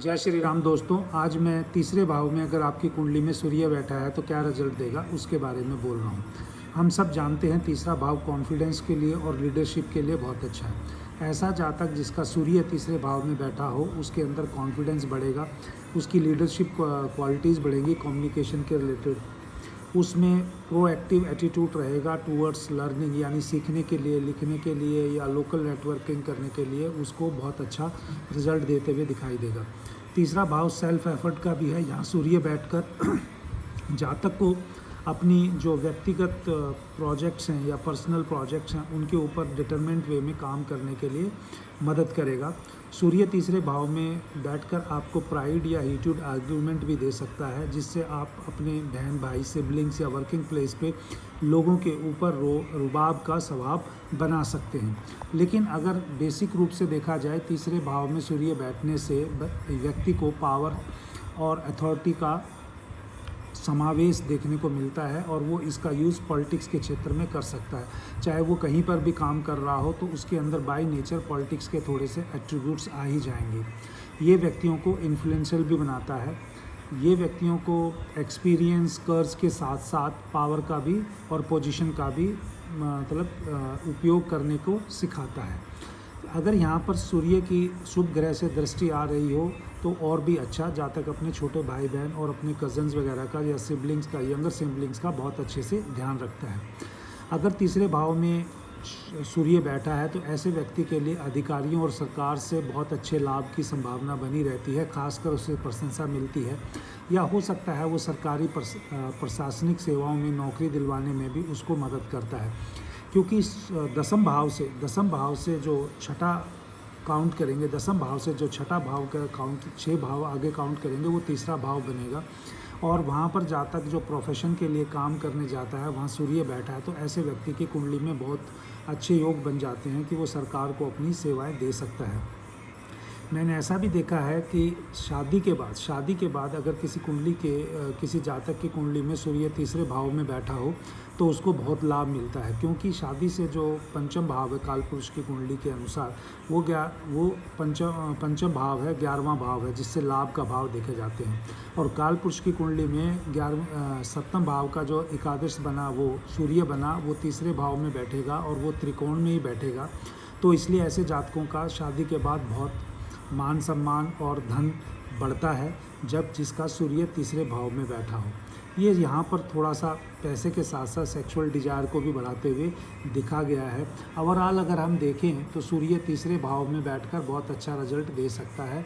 जय श्री राम दोस्तों। आज मैं तीसरे भाव में अगर आपकी कुंडली में सूर्य बैठा है तो क्या रिजल्ट देगा उसके बारे में बोल रहा हूँ। हम सब जानते हैं तीसरा भाव कॉन्फिडेंस के लिए और लीडरशिप के लिए बहुत अच्छा है। ऐसा जातक जिसका सूर्य तीसरे भाव में बैठा हो उसके अंदर कॉन्फिडेंस बढ़ेगा, उसकी लीडरशिप क्वालिटीज़ बढ़ेंगी, कम्युनिकेशन के रिलेटेड उसमें प्रोएक्टिव एटीट्यूड रहेगा टूवर्ड्स लर्निंग, यानी सीखने के लिए, लिखने के लिए या लोकल नेटवर्किंग करने के लिए उसको बहुत अच्छा रिजल्ट देते हुए दिखाई देगा। तीसरा भाव सेल्फ एफर्ट का भी है। यहाँ सूर्य बैठकर जातक को अपनी जो व्यक्तिगत प्रोजेक्ट्स हैं या पर्सनल प्रोजेक्ट्स हैं उनके ऊपर डिटरमेंट वे में काम करने के लिए मदद करेगा। सूर्य तीसरे भाव में बैठकर आपको प्राइड या हीटेड आर्ग्यूमेंट भी दे सकता है, जिससे आप अपने बहन भाई, सिबलिंग्स या वर्किंग प्लेस पे लोगों के ऊपर रुबाब का स्वभाव बना सकते हैं। लेकिन अगर बेसिक रूप से देखा जाए तीसरे भाव में सूर्य बैठने से व्यक्ति को पावर और अथॉरिटी का समावेश देखने को मिलता है और वो इसका यूज़ पॉलिटिक्स के क्षेत्र में कर सकता है। चाहे वो कहीं पर भी काम कर रहा हो तो उसके अंदर बाय नेचर पॉलिटिक्स के थोड़े से एट्रीब्यूट्स आ ही जाएंगे। ये व्यक्तियों को इन्फ्लुएंशियल भी बनाता है। ये व्यक्तियों को एक्सपीरियंस, कर्ज के साथ साथ पावर का भी और पोजीशन का भी उपयोग करने को सिखाता है। अगर यहाँ पर सूर्य की शुभ ग्रह से दृष्टि आ रही हो तो और भी अच्छा, जातक अपने छोटे भाई बहन और अपने कज़न्स वगैरह का या सिबलिंग्स का, यंगर सिबलिंग्स का बहुत अच्छे से ध्यान रखता है। अगर तीसरे भाव में सूर्य बैठा है तो ऐसे व्यक्ति के लिए अधिकारियों और सरकार से बहुत अच्छे लाभ की संभावना बनी रहती है, खासकर उसे प्रशंसा मिलती है या हो सकता है वो सरकारी प्रशासनिक सेवाओं में नौकरी दिलवाने में भी उसको मदद करता है। क्योंकि दसम भाव से जो छठा काउंट करेंगे, दसम भाव से जो छठा भाव का काउंट, 6 भाव आगे काउंट करेंगे वो तीसरा भाव बनेगा और वहाँ पर जातक जो प्रोफेशन के लिए काम करने जाता है वहाँ सूर्य बैठा है तो ऐसे व्यक्ति की कुंडली में बहुत अच्छे योग बन जाते हैं कि वो सरकार को अपनी सेवाएं दे सकता है। मैंने ऐसा भी देखा है कि शादी के बाद अगर किसी जातक की कुंडली में सूर्य तीसरे भाव में बैठा हो तो उसको बहुत लाभ मिलता है, क्योंकि शादी से जो पंचम भाव है कालपुरुष की कुंडली के अनुसार वो पंचम भाव है, 11वां भाव है, जिससे लाभ का भाव देखे जाते हैं। और कालपुरुष की कुंडली में सप्तम भाव का जो एकादश बना, वो सूर्य बना, वो तीसरे भाव में बैठेगा और वो त्रिकोण में ही बैठेगा। तो इसलिए ऐसे जातकों का शादी के बाद बहुत मान सम्मान और धन बढ़ता है जब जिसका सूर्य तीसरे भाव में बैठा हो। ये यहाँ पर थोड़ा सा पैसे के साथ साथ सेक्सुअल डिजायर को भी बढ़ाते हुए दिखा गया है। ओवरऑल अगर हम देखें तो सूर्य तीसरे भाव में बैठकर बहुत अच्छा रिजल्ट दे सकता है